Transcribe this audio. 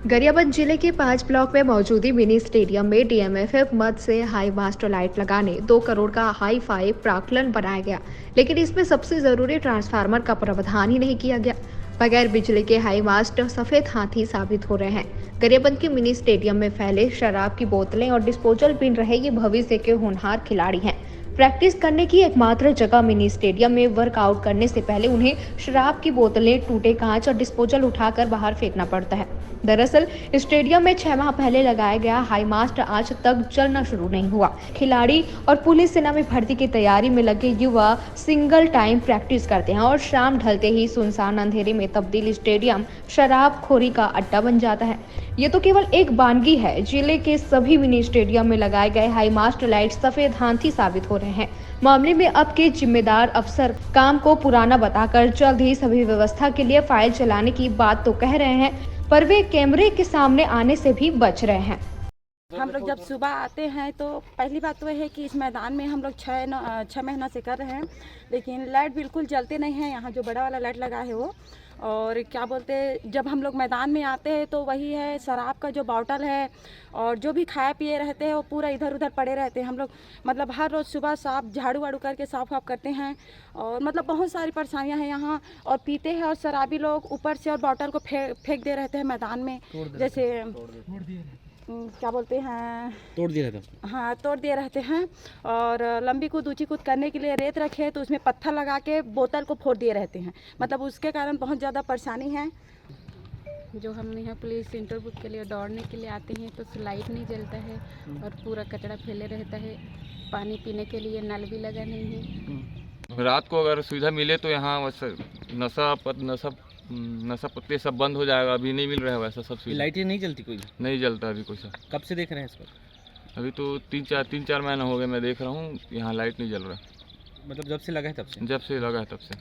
गरियाबंद जिले के 5 ब्लॉक में मौजूद मिनी स्टेडियम में डीएमएफएफ मद से हाई मास्ट लाइट लगाने 2 करोड़ का हाई फाई प्राक्कलन बनाया गया, लेकिन इसमें सबसे जरूरी ट्रांसफार्मर का प्रावधान ही नहीं किया गया। बगैर बिजली के हाई मास्ट सफेद हाथी साबित हो रहे हैं। गरियाबंद के मिनी स्टेडियम में फैले शराब की बोतलें और डिस्पोजल बिन रहे ये भविष्य के होनहार खिलाड़ी हैं। प्रैक्टिस करने की एकमात्र जगह मिनी स्टेडियम में वर्कआउट करने से पहले उन्हें शराब की बोतलें, टूटे कांच और डिस्पोजल उठाकर बाहर फेंकना पड़ता है। दरअसल स्टेडियम में 6 माह पहले लगाया गया हाई मास्ट आज तक चलना शुरू नहीं हुआ। खिलाड़ी और पुलिस सेना में भर्ती की तैयारी में लगे युवा सिंगल टाइम प्रैक्टिस करते हैं और शाम ढलते ही सुनसान अंधेरे में तब्दील स्टेडियम शराबखोरी का अड्डा बन जाता है। ये तो केवल एक बानगी है। जिले के सभी मिनी स्टेडियम में लगाए गए हाई मास्ट लाइट सफेद हाथी साबित हो रहे हैं। मामले में अब के जिम्मेदार अफसर काम को पुराना बताकर जल्द ही सभी व्यवस्था के लिए फाइल चलाने की बात तो कह रहे हैं, पर वे कैमरे के सामने आने से भी बच रहे हैं। हम लोग जब सुबह आते हैं तो पहली बात तो है कि इस मैदान में हम लोग 6 महीना से कर रहे हैं, लेकिन लाइट बिल्कुल जलते नहीं हैं। यहाँ जो बड़ा वाला लाइट लगा है वो, और क्या बोलते, जब हम लोग मैदान में आते हैं तो वही है, शराब का जो बॉटल है और जो भी खाए पिए रहते हैं वो पूरा इधर उधर पड़े रहते हैं। हम लोग मतलब हर रोज़ सुबह साफ झाड़ू वाड़ू करके साफ करते हैं, और मतलब बहुत सारी परेशानियां हैं यहाँ। और पीते हैं और शराबी लोग ऊपर से और बॉटल को फेंक दे रहते हैं मैदान में, जैसे क्या बोलते हैं, तोड़ दिए रहते हैं। हाँ, तोड़ दिए रहते हैं। और लंबी कूद ऊंची कूद करने के लिए रेत रखे तो उसमें पत्थर लगा के बोतल को फोड़ दिए रहते हैं। मतलब उसके कारण बहुत ज़्यादा परेशानी है। जो हम यहाँ पुलिस इंटरव्यू के लिए दौड़ने के लिए आते हैं तो लाइट नहीं जलता है और पूरा कचरा फैले रहता है। पानी पीने के लिए नल भी लगा नहीं है। रात को अगर सुविधा मिले तो यहाँ वैसे नशा पत्ते सब बंद हो जाएगा। अभी नहीं मिल रहा है वैसा सब सुविधा। लाइटें नहीं जलती कोई? नहीं जलता अभी कोई सा। कब से देख रहे हैं इसको? अभी तो तीन चार महीने हो गए मैं देख रहा हूँ, यहाँ लाइट नहीं जल रहा। मतलब जब से लगा है तब से? जब से लगा है तब से।